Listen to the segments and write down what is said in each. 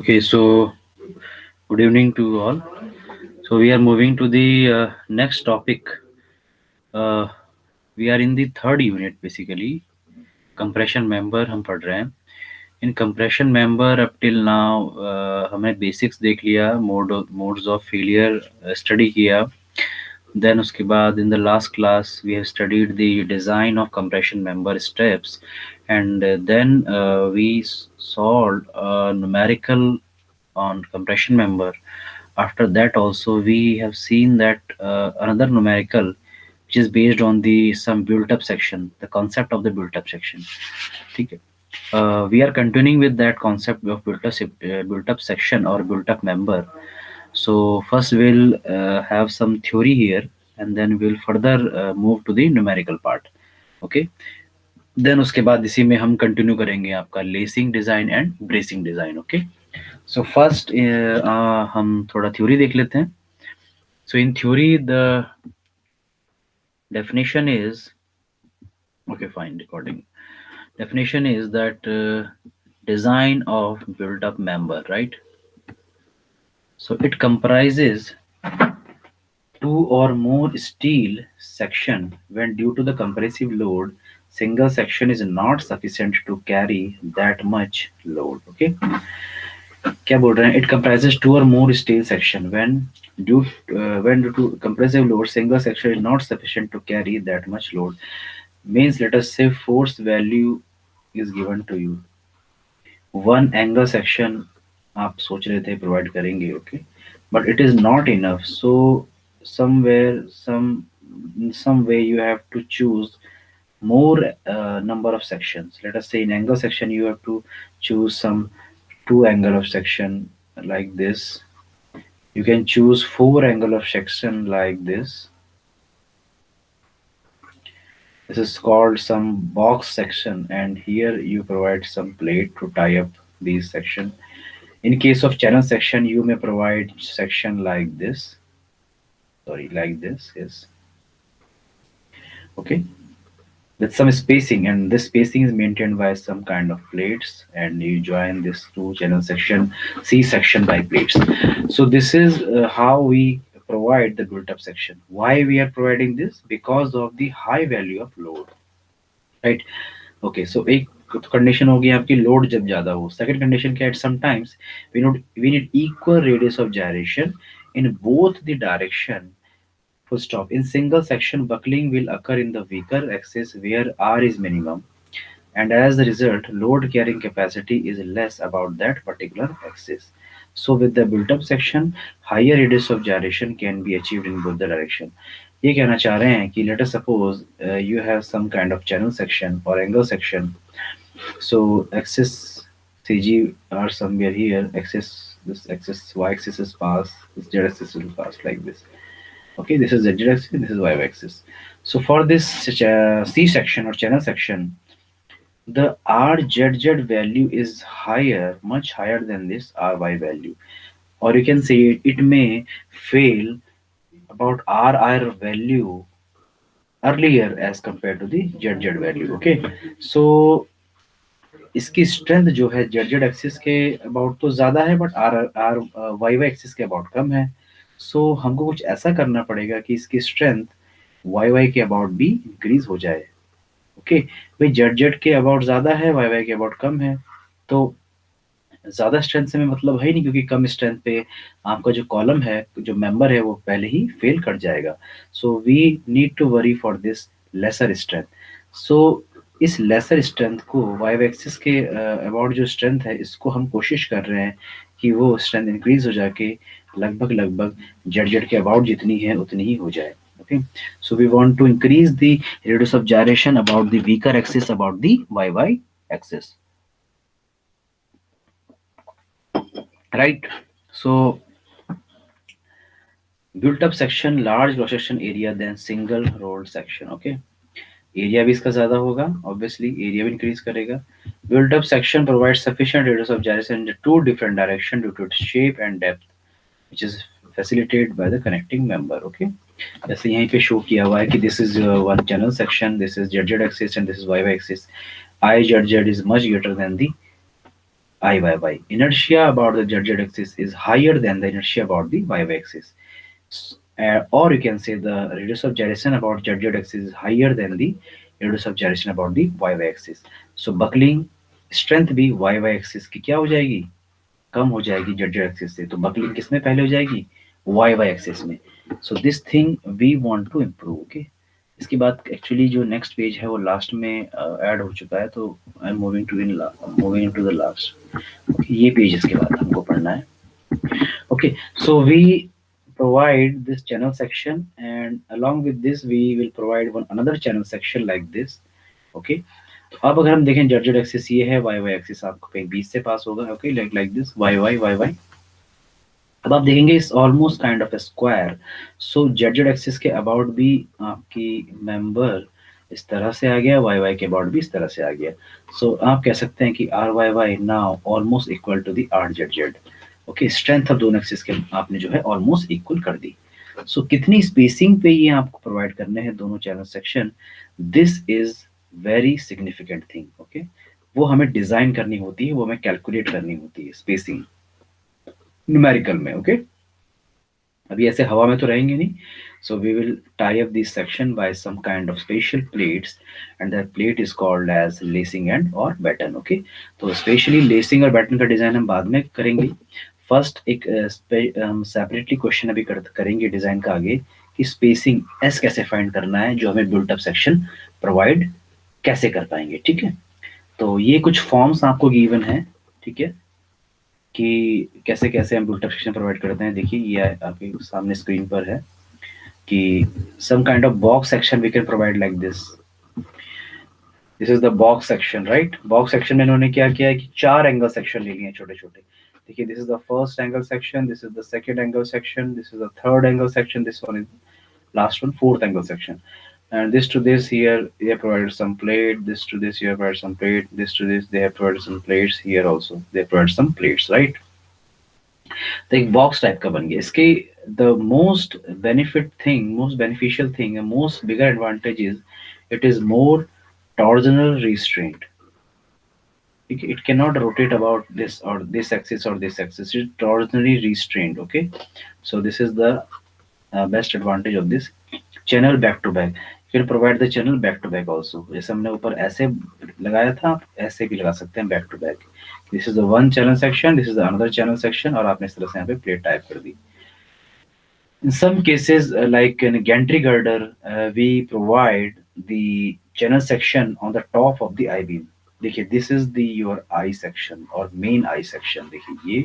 Okay, so good evening to all. So we are moving to the next topic. Uh, we are in the third unit basically. Compression member हम पढ़ रहे हैं. In compression member up till now हमने basics देख लिया, modes of failure study किया. Then उसके बाद in the last class we have studied the design of compression member steps, and then we solved a numerical on compression member. After that also we have seen that another numerical which is based on the some built up section, the concept of the built up section. ठीक है. We are continuing with that concept of built up section or built up member. So first we'll have some theory here, and then we'll further move to the numerical part. Okay. Then उसके बाद इसी में हम continue करेंगे आपका lacing design and bracing design. Okay. So first हम थोड़ा theory देख लेते हैं. So in theory the definition is, okay fine, recording. Definition is that design of built up member, right? So it comprises two or more steel section when due to the compressive load single section is not sufficient to carry that much load. Okay. क्या बोल रहे हैं? It comprises two or more steel section when due to compressive load single section is not sufficient to carry that much load. Means let us say force value is given to you. One angle section आप सोच रहे थे provide करेंगे, okay, but it is not enough. So somewhere some way you have to choose more number of sections. Let us say in angle section you have to choose some two angle of section like this. You can choose four angle of section like this. This is called some box section, and here you provide some plate to tie up these section. In case of channel section you may provide section like this, sorry, like this, yes, okay, with some spacing, and this spacing is maintained by some kind of plates, and you join this two channel section C section by plates. So this is how we provide the built up section. Why we are providing this? Because of the high value of load, right? Okay, so एक condition होगी आपकी load जब ज्यादा हो. Second condition क्या है? Sometimes we need equal radius of gyration in both the direction. Full stop. In single section, buckling will occur in the weaker axis where R is minimum, and as a result, load carrying capacity is less about that particular axis. So with the built-up section, higher radius of gyration can be achieved in both the direction. ये कहना चाह रहे हैं कि let us suppose you have some kind of channel section or angle section. So axis CG are somewhere here. This axis y axis is passed. This z axis will pass like this. Okay, this is z axis, this is y axis. So for this C section or channel section, the RZZ value is higher, much higher than this RY value. Or you can say it may fail about RR value earlier as compared to the ZZ value. Okay, so इसकी strength जो है Z axis के about तो ज्यादा है, but R R Y Y axis के about कम है. सो हमको कुछ ऐसा करना पड़ेगा कि इसकी स्ट्रेंथ वाई वाई के अबाउट भी इंक्रीज हो जाए. ओके, भाई जेड जेड के अबाउट ज्यादा है, वाई वाई के अबाउट कम है, तो ज्यादा स्ट्रेंथ से में मतलब है नहीं, क्योंकि कम स्ट्रेंथ पे आपका जो कॉलम है, जो मेंबर है, वो पहले ही फेल कर जाएगा. So we need to worry for this lesser strength. So इस लेसर स्ट्रेंथ को वाई एक्सिस के अबाउट जो स्ट्रेंथ है, इसको हम कोशिश कर रहे हैं कि वो स्ट्रेंथ इंक्रीज हो जाके लगभग लगभग जेड जेड के अबाउट जितनी है उतनी ही हो जाए. Okay, so we want to increase the radius of gyration about the weaker axis about the y axis, right? So built up section large cross section area than single rolled section. Okay, area भी इसका ज्यादा होगा, obviously area भी increase करेगा. Built up section provides sufficient radius of gyration in two different direction due to its shape and depth, which is facilitated by the connecting member. Okay, जैसे यहीं पे show किया हुआ है कि this is one channel section, this is Z Z axis and this is Y Y axis. I z z is much greater than the I. Inertia about the z axis is higher than the inertia about the y axis. Or you can say the radius of gyration about z axis is higher than the radius of gyration about the y axis. So buckling strength भी y axis की क्या हो जाएगी, कम हो जाएगी z axis से, तो buckling किस में पहले हो जाएगी, y एक्सिस में. So this thing we want to improve. Okay, इसके बाद एक्चुअली जो नेक्स्ट पेज है वो लास्ट में ऐड हो चुका है, तो I am moving to the last. Okay, ये पेज इसके बाद हमको पढ़ना है. Okay, so we provide this channel section, and along with this we will provide one another channel section like this. Okay, तो अब अगर हम देखें जेड एक्सिस ये है, वाई वाई एक्सिस आपको कहीं बीच से पास होगा. Okay, like this Y Y Y Y. अब आप देखेंगे इस almost kind of square. So Z axis के अबाउट भी आपकी मेंबर इस तरह से आ गया, वाई वाई के अबाउट भी इस तरह से आ गया. सो आप कह सकते हैं कि R Y Y now almost equal to the R Z Z. Okay, strength of दोनों एक्सिस के आपने जो है ऑलमोस्ट इक्वल कर दी. सो कितनी स्पेसिंग पे ये आपको प्रोवाइड करने हैं दोनों channel section, this is very significant thing. Okay, वो हमें डिजाइन करनी होती है, वो हमें कैलकुलेट करनी होती है स्पेसिंग न्यूमेरिकल में. ओके, अभी ऐसे हवा में तो रहेंगे नहीं. So we will tie up this section by some kind of special plates, and that plate is called as lacing and और बैटन. ओके, तो स्पेशली लेसिंग और बैटन का डिजाइन हम बाद में करेंगे. फर्स्ट एक हम सेपरेटली क्वेश्चन अभी करेंगे डिजाइन का आगे, कि स्पेसिंग एस कैसे फाइंड करना है, जो हमें बिल्ट अप सेक्शन प्रोवाइड कैसे कर पाएंगे. ठीक है, तो ये कुछ फॉर्म्स आपको गिवन है. ठीक है, कि कैसे कैसे हम बिल्ट अप सेक्शन प्रोवाइड करते हैं. देखिए ये आपके सामने स्क्रीन पर है कि some kind of box section we can provide like this. This is the box section, right. Box section में इन्होंने क्या किया है कि 4 एंगल सेक्शन ले लिए छोटे छोटे. देखिए, this is the first angle section, this is the second angle section, this is the third angle section, this one is last one, fourth angle section. And this to this here they have provided some plate, this to this you have provided some plate, this to this they have provided some plates, here also they have provided some plates, right. तो एक box type का बन गया. इसके the most beneficial thing, most bigger advantage is it is more torsional restraint. It cannot rotate about this or this axis or this axis. It's torsionally restrained. Okay, so this is the best advantage of this channel back to back. You can provide the channel back to back also. जैसे हमने ऊपर ऐसे लगाया था, आप ऐसे भी लगा सकते हैं back to back. This is the one channel section, this is the another channel section, और आपने इस तरह से यहाँ पे plate type कर दी. In some cases, like in gantry girder, we provide the channel section on the top of the I-beam. देखिए, this is the your I section और main I section. देखिए, ये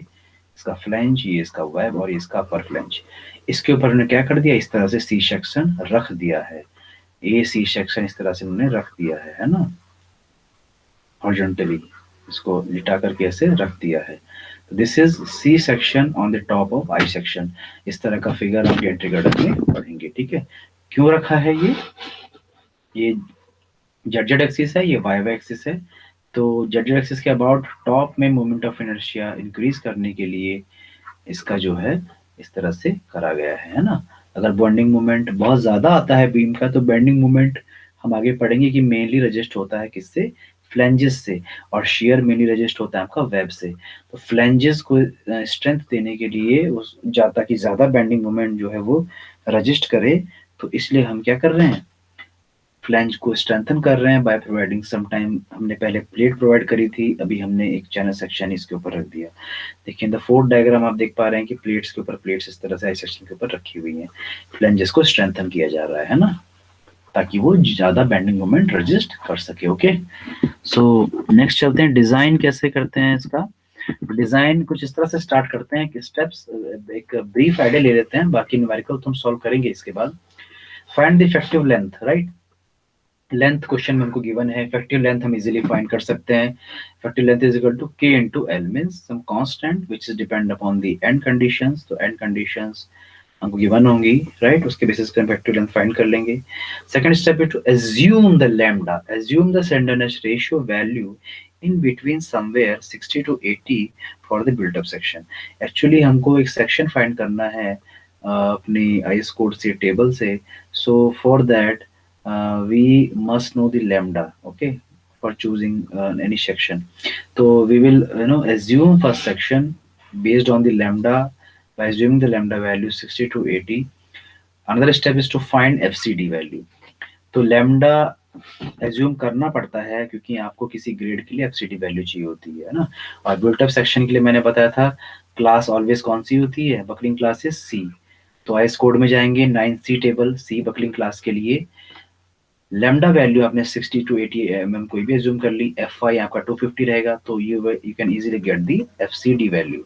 इसका फ्लैंज, ये इसका वेब और ये इसका अपर फ्लैंज. इसके ऊपर उन्होंने क्या कर दिया, इस तरह से सी सेक्शन रख दिया है. ये सी सेक्शन इस तरह से उन्होंने रख दिया है ना, हॉरिजॉन्टली इसको लिटा करके ऐसे रख दिया है. This is C section on the top of I section. इस तरह का फिगर आप गैंट्री गर्डर में पढ़ेंगे. ठीक है, क्यों रखा है ये जेड एक्सिस है, ये वाई एक्सिस है. तो जेड एक्सिस के अबाउट टॉप में मोमेंट ऑफ इनर्शिया इंक्रीज करने के लिए इसका जो है इस तरह से करा गया है ना. अगर बेंडिंग मोमेंट बहुत ज्यादा आता है बीम का, तो बेंडिंग मोमेंट हम आगे पढ़ेंगे कि मेनली रजिस्ट होता है किससे, फ्लैंजेस से, और शेयर मेनली रजिस्ट होता है आपका वेब से. तो फ्लैंजेस को स्ट्रेंथ देने के लिए उस जाता कि ज्यादा बेंडिंग मोमेंट जो है वो रजिस्ट करे, तो इसलिए हम क्या कर रहे हैं, फ्लैंज को स्ट्रेंथन कर रहे हैं बाय प्रोवाइडिंग सम टाइम. हमने पहले प्लेट प्रोवाइड करी थी, अभी हमने एक चैनल सेक्शन इसके ऊपर रख दिया. देखिए, द फोर्थ डायग्राम आप देख पा रहे हैं कि प्लेट्स के ऊपर प्लेट्स इस तरह से आई सेक्शन के ऊपर रखी हुई हैं. फ्लैंजेस को स्ट्रेंथन किया जा रहा है ना, ताकि वो ज्यादा बेंडिंग मोमेंट रजिस्ट कर सके. ओके, सो नेक्स्ट चलते हैं, डिजाइन कैसे करते हैं इसका. डिजाइन कुछ इस तरह से स्टार्ट करते हैं कि स्टेप्स, एक ब्रीफ आइडिया ले लेते हैं, बाकी न्यूमेरिकल तो हम सॉल्व करेंगे इसके बाद. Find the effective length, right. Length question में हमको गिवन है, इफेक्टिव लेंथ हम इजीली फाइंड कर सकते हैं. Effective length is equal to k into l, means some constant which is depend upon the end conditions. तो एंड कंडीशंस हमको given होंगी, राइट. उसके बेसिस पे इफेक्टिव लेंथ फाइंड कर लेंगे. सेकंड स्टेप है to assume the lambda, assume the slenderness ratio value in between somewhere 60 to 80 for the built up section. Actually हमको एक सेक्शन फाइंड करना है अपनी आईएस कोड से, टेबल से. So for that we must know the lambda. Okay, for choosing any section. So we will assume first section based on the lambda. By assuming the lambda value 60 to 80, another step is to find fcd value. तो lambda assume करना पड़ता है क्योंकि आपको किसी grade के लिए FCD value चाहिए होती है ना। और बिल्ट अप सेक्शन के लिए मैंने बताया था क्लास ऑलवेज कौन सी होती है, बकलिंग क्लास इज सी। तो आईएस कोड में जाएंगे 9C टेबल सी बकलिंग क्लास के लिए। लैम्डा वैल्यू आपने 60 टू 80 mm कोई भी एज्यूम कर ली, एफ आई आपका 250 रहेगा, तो you can easily get the FCD value.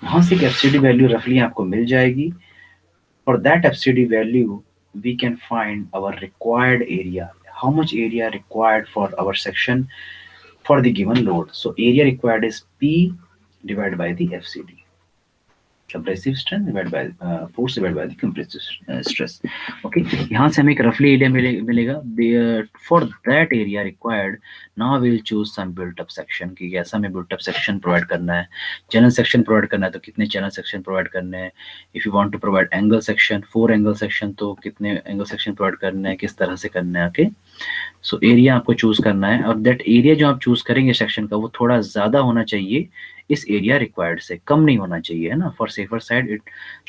वहां से एक एफसीडी वैल्यू रफली आपको मिल जाएगी। For that FCD value, we can find our required area. How much area required for our section for the given load? So area required is P divided by the FCD. Compressive strength divided by force divided by the compressive stress. Okay, यहाँ से हमें एक roughly area मिलेगा। For that area required, now we will choose some built up section कि कैसा हमें built up section provide करना है। channel section provide करना है तो कितने channel section provide करने हैं। If you want to provide angle section, 4 angle section, तो कितने angle section provide करना है, किस तरह से करना है। Okay, so area आपको choose करना है और that area जो आप choose करेंगे section का वो थोड़ा ज़्यादा होना चाहिए इस एरिया रिक्वायर्ड से, कम नहीं होना चाहिए, है ना। फॉर सेफर साइड इट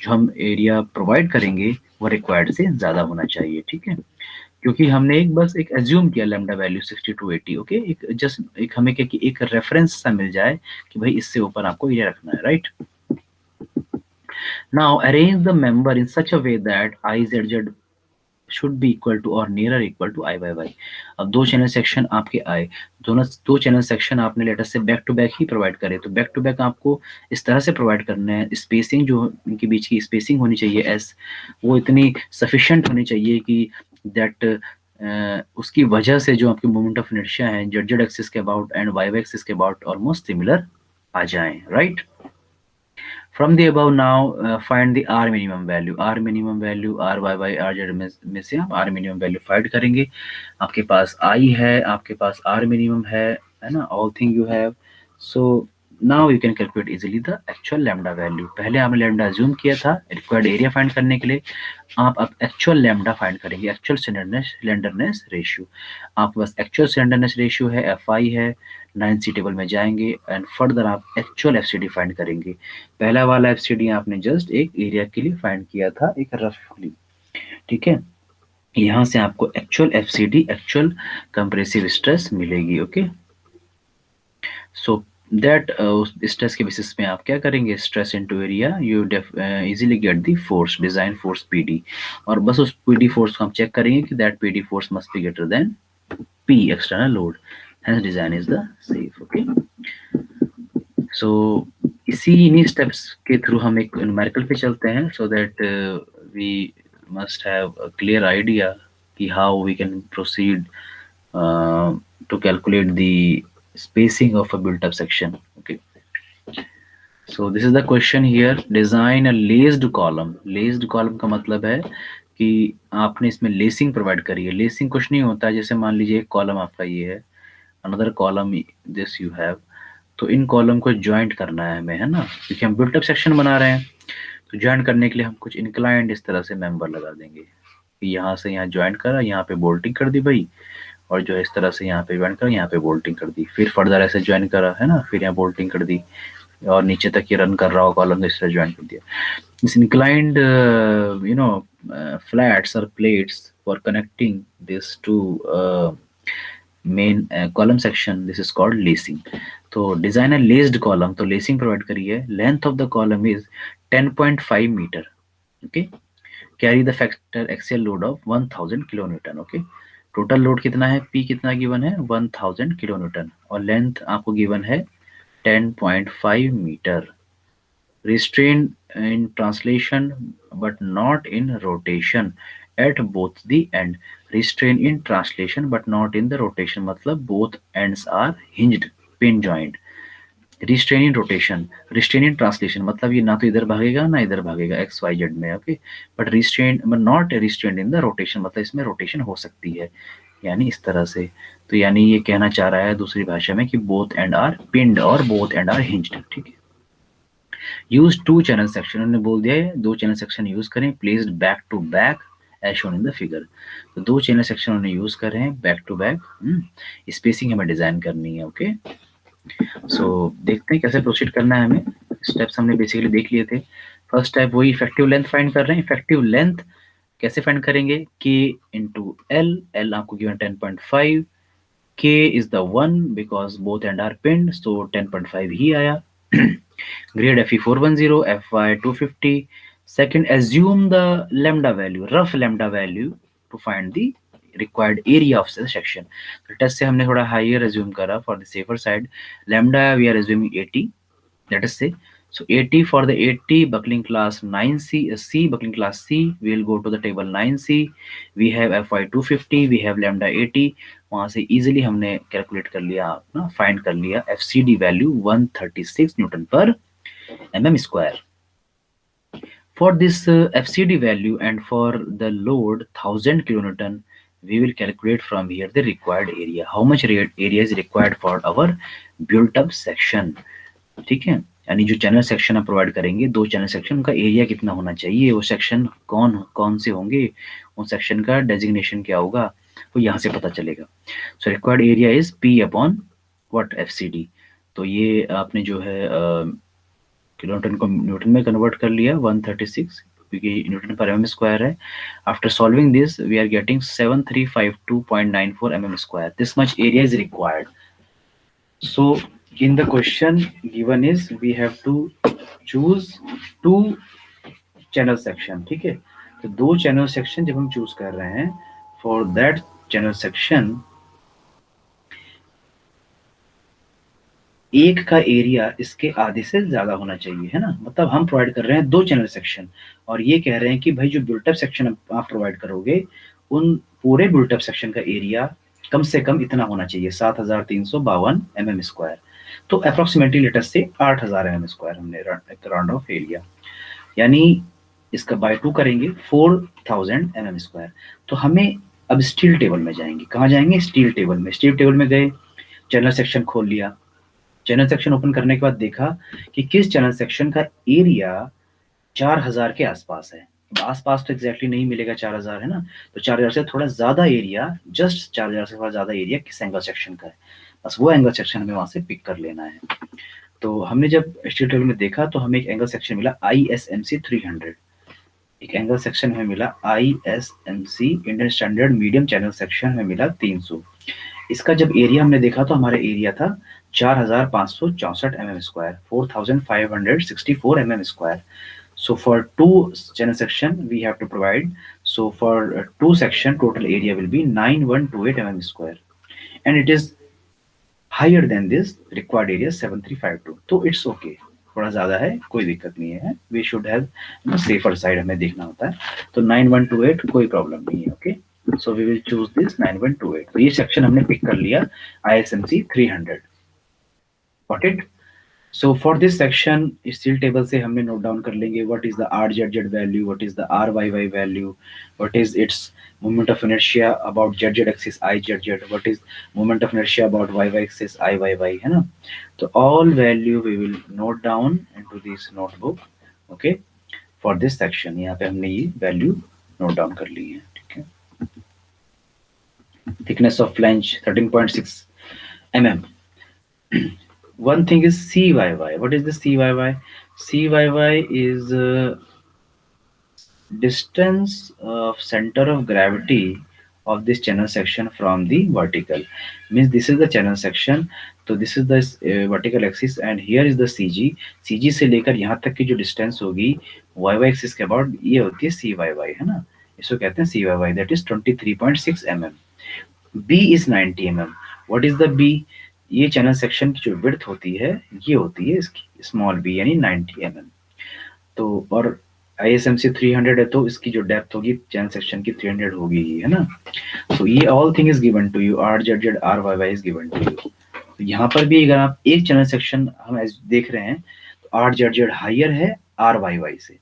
जो हम एरिया प्रोवाइड करेंगे वो रिक्वायर्ड से ज्यादा होना चाहिए, ठीक है। क्योंकि हमने बस एक एज्यूम किया लैम्डा वैल्यू 60 टू 80। ओके, एक जस्ट एक हमें क्या कि एक रेफरेंस सा मिल जाए कि भाई इससे ऊपर आपको एरिया रखना है, right. Now arrange the member in such a way that I Z Z should be equal to or nearer equal to I by Y। अब दो चैनल सेक्शन आपके आए, दोनों दो चैनल सेक्शन आपने लेटर से बैक टू बैक ही provide करे, तो बैक टू बैक आपको इस तरह से प्रोवाइड करना है। स्पेसिंग जो इनके बीच की स्पेसिंग होनी चाहिए एस, वो इतनी सफिशिएंट होनी चाहिए कि दैट उसकी वजह से जो आपके मोमेंट ऑफ इनर्शिया है जेड जेड एक्सिस के about and Y Y axis के अबाउट ऑलमोस्ट सिमिलर आ जाएं, right. From the above now find the R minimum value, R minimum value R y y R z में से आप R minimum value find करेंगे। आपके पास I है, आपके पास R minimum है ना, all thing you have, so now you can calculate easily the actual lambda value। पहले आपने lambda assume किया था required area फाइंड करने के लिए, आप अब एक्चुअल लैम्डा फाइंड करेंगे, एक्चुअल स्लेंडरनेस रेशियो। आपके पास एक्चुअल स्लेंडरनेस रेशियो है, एफ आई है, 9C टेबल में जाएंगे एंड फर्दर आप एक्चुअल एफसीडी फाइंड करेंगे। पहला वाला एफसीडी आपने जस्ट एक एरिया के लिए फाइंड किया था, एक रफली, ठीक है। यहाँ से आपको actual FCD, actual compressive stress मिलेगी। ओके, सो दैट स्ट्रेस के बेसिस पे आप क्या करेंगे, stress into area, you easily get the force, design force PD, और बस उस पीडी फोर्स को हम चेक करेंगे कि that PD force must be greater than P external load, hence design is the safe. Okay, so इन्हीं steps के through हम एक न्यूमेरिकल पे चलते हैं, so that we must have a clear idea कि how we can proceed to calculate the spacing of a built up section। Okay, so this is the question here, design a laced column। laced column का मतलब है कि आपने इसमें lacing provide करी है। Lacing कुछ नहीं होता है, जैसे मान लीजिए एक कॉलम आपका ये है, another column this you have, तो इन कॉलम को ज्वाइंट करना है हमें, है ना, क्योंकि हम बिल्ट अप सेक्शन बना रहे हैं। तो ज्वाइंट करने के लिए हम कुछ इंक्लाइंड इस तरह से मेंबर लगा देंगे, यहाँ से यहाँ ज्वाइंट करा, यहाँ पे बोल्टिंग कर दी भाई, और जो है इस तरह से यहाँ पे ज्वाइन करा, यहाँ पे बोल्टिंग कर दी, फिर फर्दर ऐसे ज्वाइन करा, है ना, फिर यहाँ बोल्टिंग कर दी, और नीचे तक ये रन कर रहा हो कॉलम, तो इस तरह ज्वाइन कर दिया। इस इंक्लाइंड फ्लैट्स और plates for connecting this to main column section, this is called lacing. तो डिजाइन है लेस्ड कॉलम, तो लेसिंग प्रोवाइड करी है। Length of the column is 10.5 metre. Okay, carry the factor axial load of 1000 kilo newton. Okay, total load कितना है, P कितना given है, 1000 kilo newton, और लेंथ आपको गिवन है 10.5 metre. Restrain in translation but not in rotation at both the end. Restrain in translation but not in the rotation मतलब both ends are hinged, pin joint. Restrain in rotation, restrain in translation मतलब ये ना तो इधर भागेगा ना इधर भागेगा एक्स वाई जेड में। Okay, but restrain not restrain in the rotation मतलब इसमें रोटेशन हो सकती है, यानी इस तरह से। तो यानी ये कहना चाह रहा है दूसरी भाषा में कि बोथ एंड आर पिन्ड और बोथ एंड आर हिंज्ड। ठीक है, यूज टू चैनल सेक्शन, उन्होंने बोल दिया है दो चैनल सेक्शन यूज करें, placed back to back as shown in the figure. तो दो चैनल सेक्शन उन्होंने यूज कर रहे हैं बैक टू बैक। स्पेसिंग हमें डिजाइन करनी है। ओके, सो देखते हैं कैसे प्रोसीड करना है हमें। स्टेप्स हमने बेसिकली देख लिए थे। फर्स्ट स्टेप वही इफेक्टिव लेंथ फाइंड कर रहे हैं। इफेक्टिव लेंथ कैसे फाइंड करेंगे? के इंटू एल। एल आपको given 10.5। K is the one because both end are pinned, so 10.5 ही आया। Grade FE 410, FY 250। Second, assume the lambda value, rough lambda value to find the required area of the section। तो test से हमने थोड़ा higher assume करा for the safer side। Lambda we are assuming 80, let us say। So 80 for the 80 buckling class 9C, C buckling class C, we will go to the table 9C। we have FY 250, we have lambda 80। वहां से easily हमने calculate कर लिया ना, find कर लिया FCD value 136 Newton पर mm square. For this FCD value and for the load 1000 kilonewton, we will calculate from here the required area, how much area is required for our built up section। ठीक है, यानी जो channel section आप provide करेंगे, दो channel section का area कितना होना चाहिए, वो सेक्शन कौन कौन से होंगे, उन सेक्शन का डेजिग्नेशन क्या होगा, वो यहाँ से पता चलेगा। So required area is P upon what FCD। तो ये आपने जो है किलोन्यूटन को न्यूटन में कन्वर्ट कर लिया 136, क्योंकि न्यूटन पर mm स्क्वायर है। After solving this we are getting 7352.94 mm square. This much area is required. So in the question given is we have to choose two channel section। ठीक है, तो दो चैनल सेक्शन जब हम choose कर रहे हैं, फॉर दैट चैनल सेक्शन एक का एरिया इसके आधे से ज्यादा होना चाहिए, है ना। मतलब हम प्रोवाइड कर रहे हैं दो चैनल सेक्शन और ये कह रहे हैं कि भाई जो बिल्टअप सेक्शन आप प्रोवाइड करोगे उन पूरे बिल्टअप सेक्शन का एरिया कम से कम इतना होना चाहिए 7352 mm स्क्वायर। तो अप्रोक्सीमेटली लेटेस्ट से 8000 mm स्क्वायर हमने एक राउंड ऑफ एरिया, यानी इसका बाय 2 करेंगे 4000 mm स्क्वायर। तो हमें अब स्टील टेबल में जाएंगे। कहाँ जाएंगे? स्टील टेबल में। स्टील टेबल में गए, चैनल सेक्शन खोल लिया। चैनल सेक्शन ओपन करने के बाद देखा कि किस चैनल सेक्शन का एरिया 4000 के आसपास है। आसपास तो एग्जैक्टली नहीं मिलेगा 4000, है ना। तो 4000 से थोड़ा ज्यादा एरिया, जस्ट 4000 से थोड़ा ज्यादा एरिया किस एंगल सेक्शन का है, बस वो एंगल सेक्शन हमें वहां से पिक कर लेना है। तो हमने जब स्टील टेबल में देखा तो हमें एक एंगल सेक्शन मिला ISMC 300। एक एंगल सेक्शन हमें मिला ISMC Indian standard medium channel section हमें मिला 300। इसका जब एरिया हमने देखा तो हमारा एरिया था 4564 mm square, 4564 mm square. So for two channel section we have to provide, so for two section total area will be 9128 mm square and it is higher than this required area 7352। तो it's okay, थोड़ा ज्यादा है, कोई दिक्कत नहीं है। we should have safer side हमें देखना होता है। तो 9128 कोई प्रॉब्लम नहीं है। Okay, so we will choose this 9128। तो ये सेक्शन हमने पिक कर लिया ISMC 300। Got it? So for this section steel table से हमने नोट डाउन कर लेंगे what is the RZZ value, what is the RYY value, what is its moment of inertia about ZZ axis IZZ, what is moment of inertia about YY axis IYY, है ना। तो all value we will note down into this notebook। okay, for this section यहाँ पे हमने ये value note down कर ली है। ठीक है, thickness of flange 13.6 mm। One thing is CYY। What is the CYY? CYY is distance of center of gravity of this channel section from the vertical। Means this is the channel section, तो this is the vertical axis and here is the CG। CG से लेकर यहाँ तक की जो distance होगी YY axis के about, ये होती है CYY, है ना। इसको कहते हैं CYY, that is 23.6 mm। B is 90 mm। What is the B? ये चैनल सेक्शन की जो विड्थ होती है ये होती है इसकी स्मॉल b यानी 90 mm। तो और ISMC 300 है तो इसकी जो डेप्थ होगी चैनल सेक्शन की 300 होगी ही, है ना। तो ये all thing is given to you, RZZ RYY is given to you. तो यहाँ पर भी अगर आप एक चैनल सेक्शन हम देख रहे हैं तो RZZ हायर है RYY से।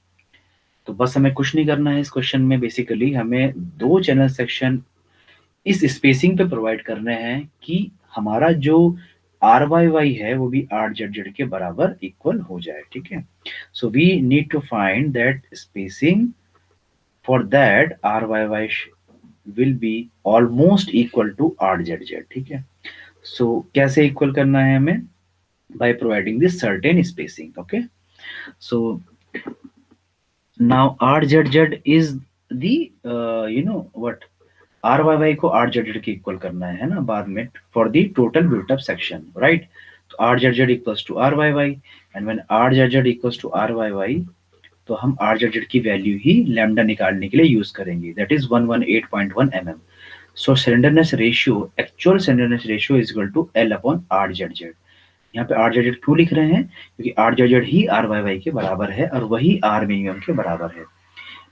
तो बस हमें कुछ नहीं करना है इस क्वेश्चन में। बेसिकली हमें दो चैनल सेक्शन इस स्पेसिंग पे प्रोवाइड करने हैं कि हमारा जो RYY है वो भी RZZ के बराबर इक्वल हो जाए। ठीक है, so we need to find that spacing for that R Y Y will be almost equal to R Z Z, ठीक है। सो कैसे इक्वल करना है हमें, by providing this certain spacing, okay. So now R Z Z is the you know what, R Y Y को are Z Z के equal करना है ना बाद में, for the total built up section, right. तो are Z Z equals to R Y Y, and when R Z Z equals to R Y Y, तो हम आर जेड जेड की वैल्यू ही लैम्डा निकालने के लिए यूज करेंगे, that is 118.1 mm। So slenderness ratio, actual slenderness ratio is equal to L upon R Z Z. यहाँ पे आर जेड जेड क्यों लिख रहे हैं, क्योंकि are Z Z he R Y Y के बराबर है और वही आर मिनिमम के बराबर है।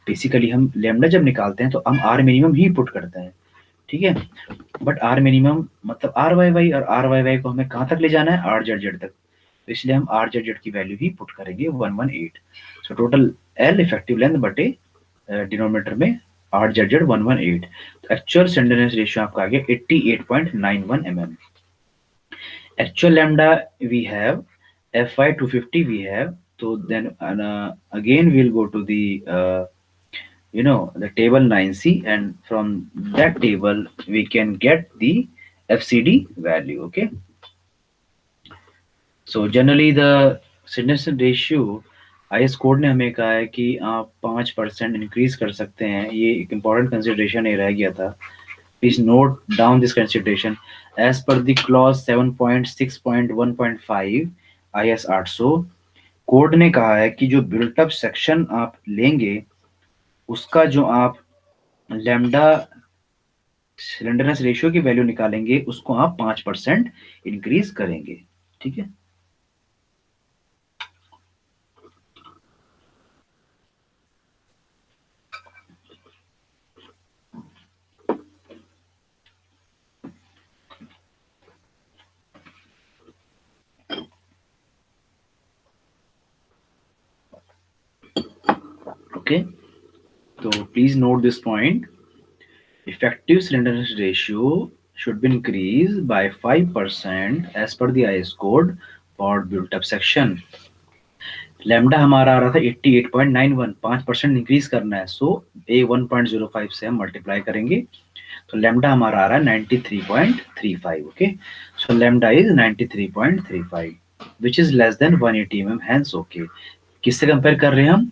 बेसिकली हम लेमडा जब निकालते हैं तो हम आर मिनिमम ही पुट करते हैं, ठीक है। बट आर मिनिमम मतलब आर वाई वाई, और आर वाई वाई को हमें कहाँ तक ले जाना है, आर जेड जेड तक। तो इसलिए हम आर जेड जेड की वैल्यू ही पुट करेंगे 118। So total L effective length बटे डिनोमिनेटर में आर जेड जेड 118। तो एक्चुअल स्टैंडर्ड रेशियो आपका आ गया 88.91 mm। Actual lambda we have, Fy 250 we have. So then again we'll go to the the table 9C, and from that table we can get the FCD value. Okay. So generally the stiffness ratio IS code ने हमें कहा है कि आप 5% increase कर सकते हैं, ये एक इम्पॉर्टेंट कंसिडरेशन ये रह गया था। Please note down this consideration. As per the clause 7.6.1.5 IS 800, code ने कहा है कि जो बिल्ट अप सेक्शन आप लेंगे उसका जो आप लैम्डा सिलेंडरनेस रेशियो की वैल्यू निकालेंगे उसको आप 5% इंक्रीज करेंगे, ठीक है। ओके, तो please note this point, effective slenderness ratio should be increased by 5% as per the IS code for built up section। Lambda हमारा आ रहा था 88.91, 5% इंक्रीज करना है, सो ए 1.05 से हम मल्टीप्लाई करेंगे, तो लैम्डा हमारा आ रहा है 93.35। Okay, so lambda is 93.35 which is less than 180 mm, hence okay. किससे कंपेयर कर रहे हैं हम,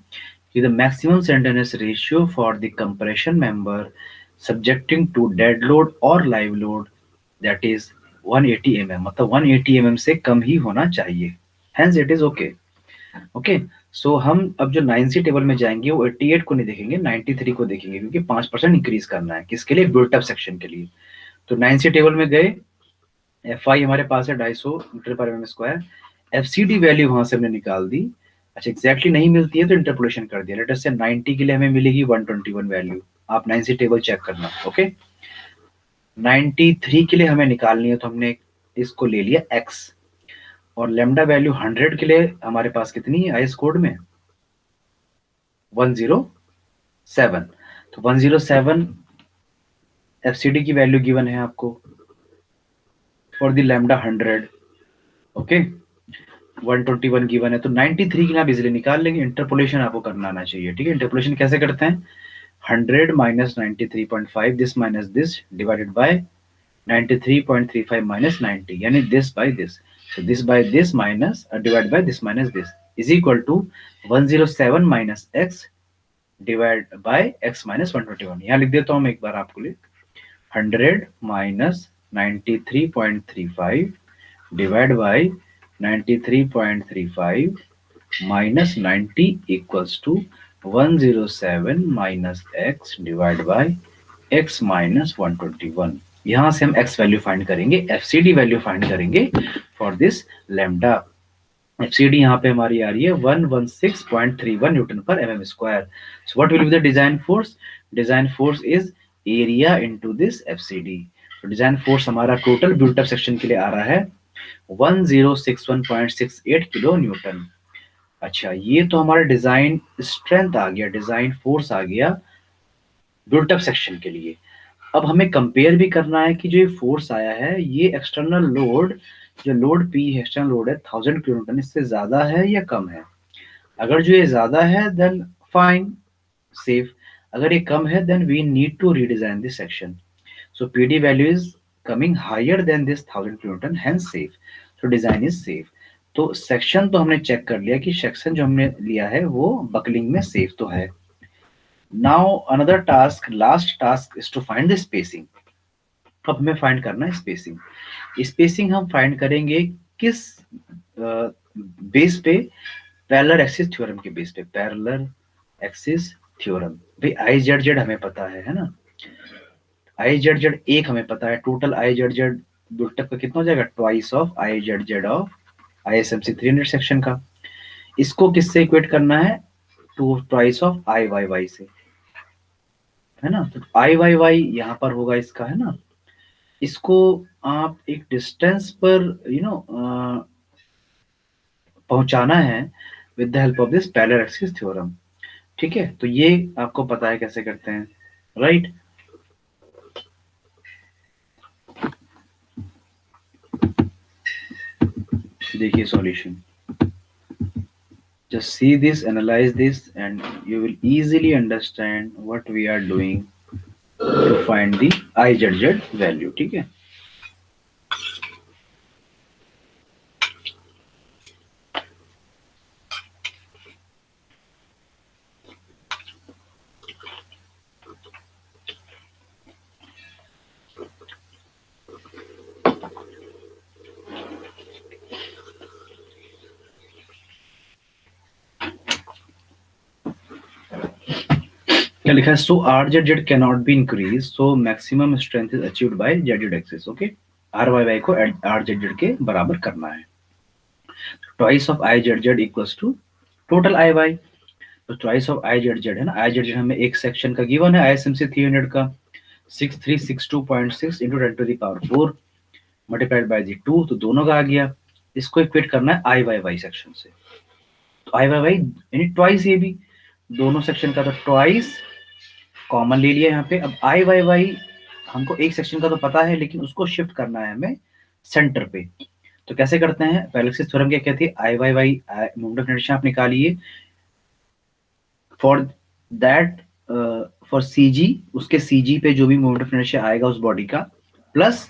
कि the maximum slenderness ratio for the compression member subjecting to dead load और live load, that is 180 mm, मतलब 180 mm से कम ही होना चाहिए, hence it is okay. Okay, so हम अब जो 9C टेबल में जाएंगे वो 88 को नहीं देखेंगे, 93 को देखेंगे, क्योंकि 5% इंक्रीज करना है, किसके लिए, बिल्ट अप सेक्शन के लिए। तो 9C टेबल में गए, एफ आई हमारे पास है 250 मीटर पर M square, F C D value वहां से हमने निकाल दी। अच्छा, एग्जैक्टली नहीं मिलती है तो इंटरपोलेशन कर दिया, लेट अस से 90 के लिए हमें मिलेगी 121 वैल्यू, आप 9C टेबल चेक करना, ओके। 93 के लिए हमें निकालनी है तो हमने इसको ले लिया x, और लेमडा वैल्यू 100 के लिए हमारे पास कितनी है आईएस कोड में, 107। तो 107 एफसीडी की वैल्यू गिवन है आपको for the lambda 100, okay. 121 given है, तो 93 के लिए आप इजिली निकाल लेंगे, इंटरपोलेशन आपको करना आना चाहिए, ठीक है। इंटरपोलेशन कैसे करते हैं, 100 minus 93.5, this minus this divided by 93.35 minus 90, यानी this by this, so this by this minus divided by this minus this is equal to 107 minus x divided by x minus 121। यहाँ लिख देता हूँ मैं एक बार आपको लिए, 100 minus 93.35 divided by 93.35 minus 90 equals to 107 minus x divided by x minus 121। यहां से हम x वैल्यू फाइंड करेंगे, एफसीडी वैल्यू फाइंड करेंगे फॉर दिस लैम्डा। एफसीडी यहाँ पे हमारी आ रही है 116.31 न्यूटन पर MM square. So what will be the design force, design force is area into this FCD. तो डिजाइन फोर्स हमारा टोटल बिल्ट अप सेक्शन के लिए आ रहा है 1061.68 किलो न्यूटन। अच्छा, ये तो हमारा डिजाइन स्ट्रेंथ आ गया, डिजाइन फोर्स आ गया बिल्ट अप सेक्शन के लिए। अब हमें कंपेयर भी करना है कि जो ये फोर्स आया है, ये एक्सटर्नल लोड, जो लोड पी है, एक्सटर्नल लोड है 1000 किलो न्यूटन, इससे ज्यादा है या कम है। अगर जो ये ज्यादा है देन फाइन, सेफ। अगर ये कम है then we need to redesign this section. So PD value is coming higher than this 1000 kN, hence safe. तो डिजाइन इज सेफ. तो सेक्शन तो हमने चेक कर लिया कि सेक्शन जो हमने लिया है वो बकलिंग में सेफ तो है. Now another task, last task is to find the spacing. अब हमें फाइंड करना है स्पेसिंग. स्पेसिंग हम फाइंड करेंगे किस बेस पे? पैरेलल एक्सिस थ्योरम के बेस पे. Parallel axis theorem. भाई आई जेड जेड हमें पता है ना. आई जेड जेड एक हमें पता है. Total I Z Z built up का कितना हो जाएगा? Twice of I Z Z of I S M C 300 section का. इसको किससे इक्वेट करना है? To twice of I Y Y से, है ना. तो आई वाई वाई यहाँ पर होगा इसका, है ना. इसको आप एक डिस्टेंस पर पहुंचाना है with the help of this parallel axis theorem. ठीक है, तो ये आपको पता है कैसे करते हैं, राइट. देखिए solution. Just see this, analyze this, and you will easily understand what we are doing to find the IZZ value. ठीक है. क्या लिखा है? So r Z z can not be increase, so maximum strength is achieved by z Z axis. Okay, r Y Y को are Z Z के बराबर करना है. Twice of I Z Z equals to total I y. तो twice of I Z Z है ना. I Z Z हमें एक सेक्शन का गिवन है आईएसएमसी 300 का 6362.6 into 10 to the power 4 multiplied by g 2. तो दोनों का आ गया. इसको इक्वेट करना है आई वाई वाई सेक्शन से. तो आई वाई वाई यानी ट्वाइस, ये भी दोनों सेक्शन का. तो ट्वाइस कॉमन ले लिया यहाँ पे. अब आई वाई वाई हमको एक सेक्शन का तो पता है, लेकिन उसको शिफ्ट करना है हमें सेंटर पे. तो कैसे करते हैं? पैरेलल थ्योरम क्या कहती है? I Y y moment of inertia आप निकालिए. For that for C G, उसके सी जी पे जो भी मोमेंट ऑफ इनर्शिया आएगा उस बॉडी का, प्लस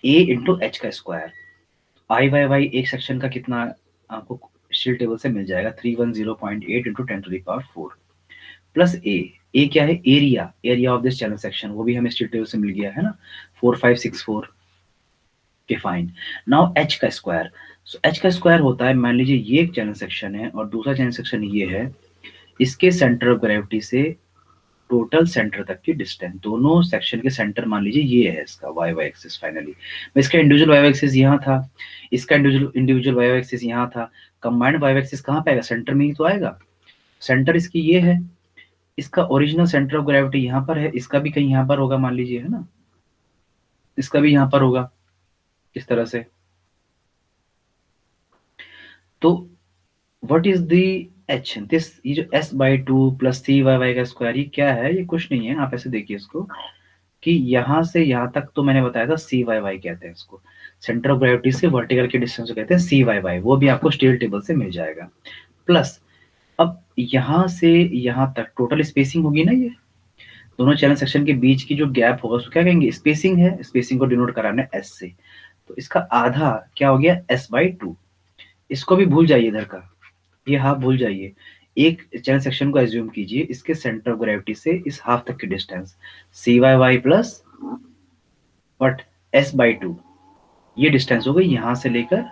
ए इंटू एच का स्क्वायर. आई वाई वाई एक सेक्शन का कितना आपको स्टील टेबल से मिल जाएगा? 310.8 into 10 to the power 4 plus a क्या है? Area, area of this channel section. वो भी हमें स्टील टेबल से मिल गया है ना, 4564 के. फाइन. नाउ एच का स्क्वायर. सो एच का स्क्वायर होता है, मान लीजिए ये एक चैनल सेक्शन है और दूसरा चैनल सेक्शन ये है. इसके सेंटर ऑफ ग्रेविटी से टोटल सेंटर तक की डिस्टेंस, दोनों सेक्शन के सेंटर मान लीजिए ये है इसका वाई वाई एक्सिस. फाइनली इसका इंडिविजुअल वाई वाई एक्सिस यहाँ था, इसका इंडिविजुअल वाई वाई एक्सिस यहाँ था. कंबाइंड वाई वाई एक्सिस कहाँ पे आएगा? सेंटर में ही तो आएगा. सेंटर इसकी ये है. इसका ओरिजिनल सेंटर ऑफ ग्रेविटी यहाँ पर है, इसका भी कहीं यहाँ पर होगा मान लीजिए, है ना. इसका भी यहाँ पर होगा इस तरह से. तो what is the H this? ये जो S by two plus C Y Y का स्क्वायर, ये क्या है? ये कुछ नहीं है. आप ऐसे देखिए इसको कि यहाँ से यहाँ तक तो मैंने बताया था सी वाई वाई कहते हैं इसको. सेंटर ऑफ ग्रेविटी से वर्टिकल के डिस्टेंस को कहते हैं सी वाई वाई. वो भी आपको स्टील टेबल से मिल जाएगा. प्लस अब यहाँ से यहाँ तक टोटल स्पेसिंग होगी ना, ये दोनों चैनल सेक्शन के बीच की जो गैप होगा उसको क्या कहेंगे? स्पेसिंग है. स्पेसिंग को डिनोट कराना है एस से. तो इसका आधा क्या हो गया? S by to. इसको भी भूल जाइए इधर का, ये हाफ भूल जाइए. एक चैनल सेक्शन को एज्यूम कीजिए, इसके सेंटर ऑफ ग्रेविटी से इस हाफ तक की distance C Y Y plus what S by two. ये डिस्टेंस हो गई यहाँ से लेकर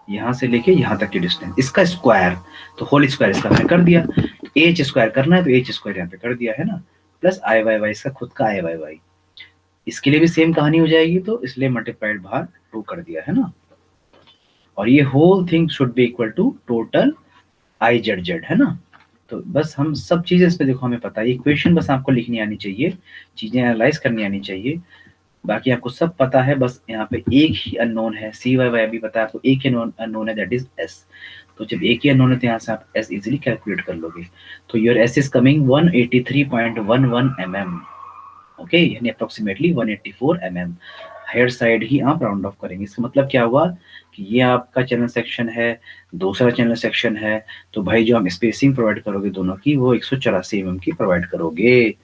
यहाँ तक की डिस्टेंस. इसका स्क्वायर, तो होल स्क्वायर इसका मैंने कर दिया. तो एच स्क्वायर करना है तो एच स्क्वायर यहाँ पे कर दिया, है ना. प्लस आई वाई वाई, इसका खुद का आई वाई वाई. इसके लिए भी सेम कहानी हो जाएगी, तो इसलिए मल्टीप्लाइड बाहर 2 कर दिया, है ना. और ये whole thing should be equal to total I Z Z, है ना. तो बस हम सब चीजें इस पे देखो हमें पता है. इक्वेशन बस आपको लिखनी आनी चाहिए, चीजें एनालाइज करनी आनी चाहिए. बाकी आपको सब पता है. बस यहाँ पे एक ही अननोन है, सी वाई वाई भी पता है आपको. एक ही अननोन है, दैट इज एस. तो जब एक ही अननोन है तो यहाँ से आप एस इजीली कैलकुलेट कर लोगे. तो your S is coming 183.11 mm. Okay, यानी अप्रोक्सीमेटली 184 mm. हायर साइड ही आप राउंड ऑफ करेंगे. इसका मतलब क्या हुआ कि ये आपका चैनल सेक्शन है, दूसरा चैनल सेक्शन है. तो भाई जो हम स्पेसिंग प्रोवाइड करोगे दोनों की, वो 184 mm की प्रोवाइड करोगे.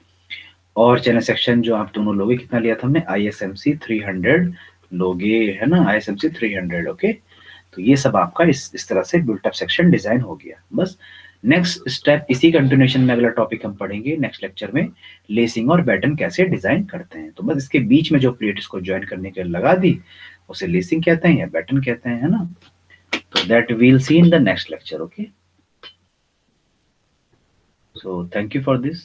और चैनल सेक्शन जो आप दोनों लोगे, कितना लिया था हमने, ISMC 300 लोगे, है ना, ISMC 300। ओके, तो ये सब आपका इस तरह से बिल्ट अप सेक्शन डिजाइन हो गया। बस नेक्स्ट स्टेप, इसी कंटिन्यूएशन में अगला टॉपिक हम पढ़ेंगे नेक्स्ट लेक्चर में, लेसिंग और बैटन कैसे डिजाइन करते हैं। तो बस इसके बीच में जो प्लेट इसको ज्वाइन करने के लिए लगा दी, उसे लेसिंग कहते हैं या बैटन कहते हैं, है ना। तो that we'll see in the next lecture. Okay, so thank you for this.